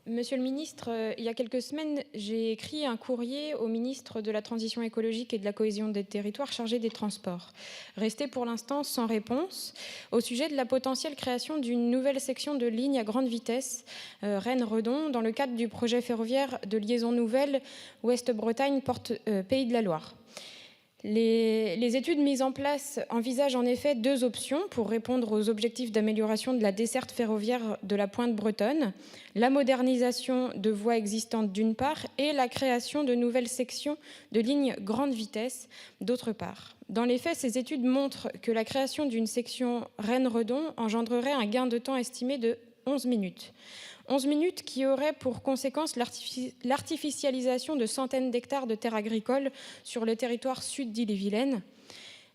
Monsieur le ministre, il y a quelques semaines, j'ai écrit un courrier au ministre de la Transition écologique et de la cohésion des territoires chargé des transports. Resté pour l'instant sans réponse au sujet de la potentielle création d'une nouvelle section de ligne à grande vitesse Rennes-Redon dans le cadre du projet ferroviaire de liaison nouvelle Ouest-Bretagne-Pays de la Loire. Les études mises en place envisagent en effet deux options pour répondre aux objectifs d'amélioration de la desserte ferroviaire de la pointe bretonne, la modernisation de voies existantes d'une part et la création de nouvelles sections de lignes grande vitesse d'autre part. Dans les faits, ces études montrent que la création d'une section Rennes-Redon engendrerait un gain de temps estimé de 11 minutes. 11 minutes qui auraient pour conséquence l'artificialisation de centaines d'hectares de terres agricoles sur le territoire sud d'Ille-et-Vilaine.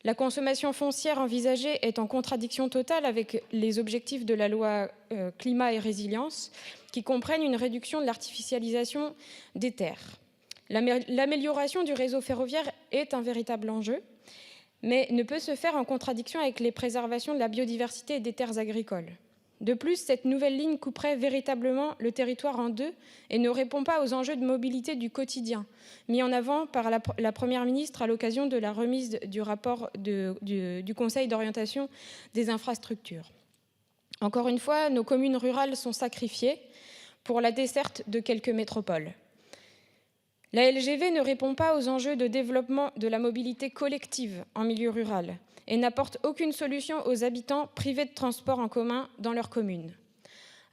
La consommation foncière envisagée est en contradiction totale avec les objectifs de la loi climat et résilience qui comprennent une réduction de l'artificialisation des terres. L'amélioration du réseau ferroviaire est un véritable enjeu, mais ne peut se faire en contradiction avec les préservations de la biodiversité et des terres agricoles. De plus, cette nouvelle ligne couperait véritablement le territoire en deux et ne répond pas aux enjeux de mobilité du quotidien, mis en avant par la Première ministre à l'occasion de la remise du rapport du Conseil d'orientation des infrastructures. Encore une fois, nos communes rurales sont sacrifiées pour la desserte de quelques métropoles. La LGV ne répond pas aux enjeux de développement de la mobilité collective en milieu rural et n'apporte aucune solution aux habitants privés de transport en commun dans leur commune.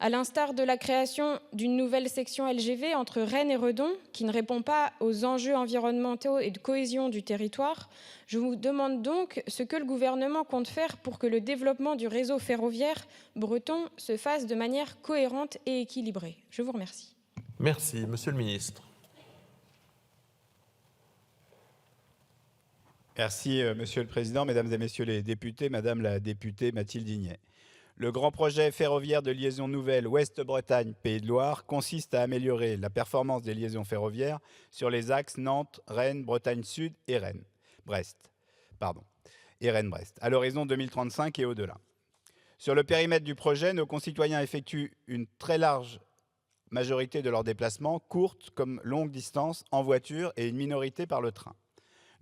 À l'instar de la création d'une nouvelle section LGV entre Rennes et Redon, qui ne répond pas aux enjeux environnementaux et de cohésion du territoire, je vous demande donc ce que le gouvernement compte faire pour que le développement du réseau ferroviaire breton se fasse de manière cohérente et équilibrée. Je vous remercie. Merci. Monsieur le ministre. Merci, Monsieur le Président, Mesdames et Messieurs les députés, Madame la députée Mathilde Dignet. Le grand projet ferroviaire de liaison nouvelle Ouest-Bretagne-Pays de Loire consiste à améliorer la performance des liaisons ferroviaires sur les axes Nantes, Rennes, Bretagne-Sud et Rennes-Brest, à l'horizon 2035 et au-delà. Sur le périmètre du projet, nos concitoyens effectuent une très large majorité de leurs déplacements, courtes comme longues distances, en voiture et une minorité par le train.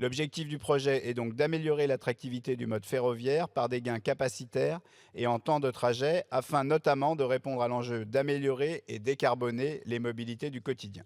L'objectif du projet est donc d'améliorer l'attractivité du mode ferroviaire par des gains capacitaires et en temps de trajet, afin notamment de répondre à l'enjeu d'améliorer et décarboner les mobilités du quotidien.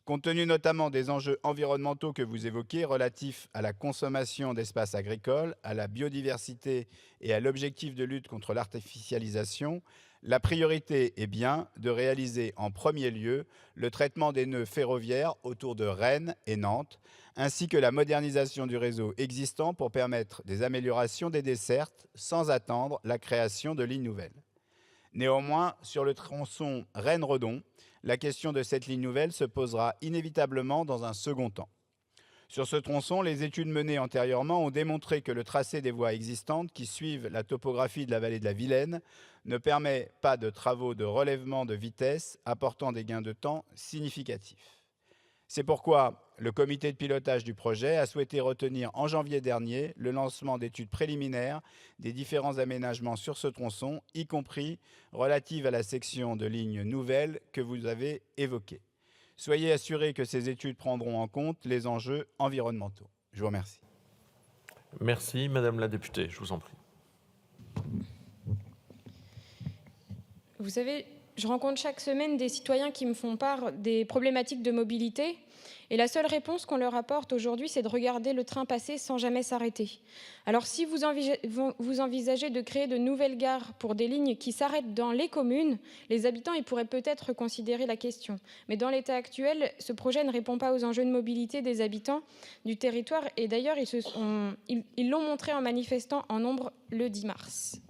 Compte tenu notamment des enjeux environnementaux que vous évoquez relatifs à la consommation d'espaces agricoles, à la biodiversité et à l'objectif de lutte contre l'artificialisation, la priorité est bien de réaliser en premier lieu le traitement des nœuds ferroviaires autour de Rennes et Nantes, ainsi que la modernisation du réseau existant pour permettre des améliorations des dessertes sans attendre la création de lignes nouvelles. Néanmoins, sur le tronçon Rennes-Redon, la question de cette ligne nouvelle se posera inévitablement dans un second temps. Sur ce tronçon, les études menées antérieurement ont démontré que le tracé des voies existantes qui suivent la topographie de la vallée de la Vilaine ne permet pas de travaux de relèvement de vitesse apportant des gains de temps significatifs. C'est pourquoi le comité de pilotage du projet a souhaité retenir en janvier dernier le lancement d'études préliminaires des différents aménagements sur ce tronçon, y compris relatives à la section de ligne nouvelle que vous avez évoquée. Soyez assurés que ces études prendront en compte les enjeux environnementaux. Je vous remercie. Merci, Madame la députée. Je vous en prie. Vous savez, je rencontre chaque semaine des citoyens qui me font part des problématiques de mobilité. Et la seule réponse qu'on leur apporte aujourd'hui, c'est de regarder le train passer sans jamais s'arrêter. Alors si vous envisagez de créer de nouvelles gares pour des lignes qui s'arrêtent dans les communes, les habitants ils pourraient peut-être reconsidérer la question. Mais dans l'état actuel, ce projet ne répond pas aux enjeux de mobilité des habitants du territoire. Et d'ailleurs, ils l'ont montré en manifestant en nombre le 10 mars.